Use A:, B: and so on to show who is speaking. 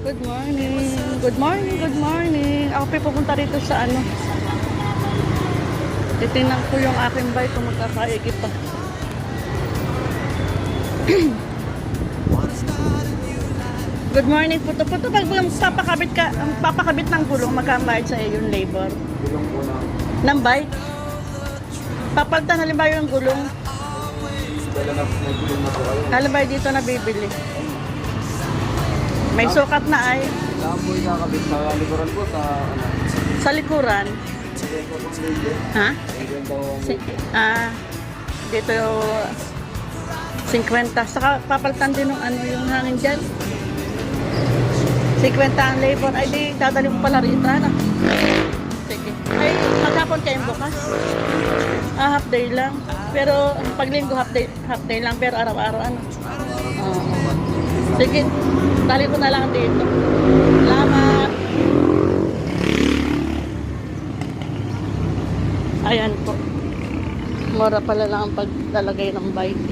A: Good morning. Good morning, good morning. Ako pa pupunta rito sa ano. Titingnan ko yung aking bike kung magkakaigi pa. Good morning. Puto-puto. Pag papakabit ng gulong, magkabayad sa iyo yung labor.
B: Gulong po na.
A: Ng bike. Papalitan halimbawa yung gulong.
B: Dala na may gulong na po kayo.
A: Halimbawa dito na bibili. May sukat na ay.
B: Saan po ikakabit? Sa likuran po? Sa ano?
A: Sa likuran.
B: Hindi po po hindi.
A: Ha?
B: Hindi po.
A: Dito yung 50. Saka papalitan din ng ano yung hangin dyan. 50 ang labor. Ay di, dadali mo pala rito. Ano? Sige. Ay, maghapon kayong bukas. Half day lang. Pero pag linggo half day lang. Pero araw-araw ano. Sige. Tali ko na lang dito. Salamat. Ayan po. Mura pala lang ang paglalagay ng bike.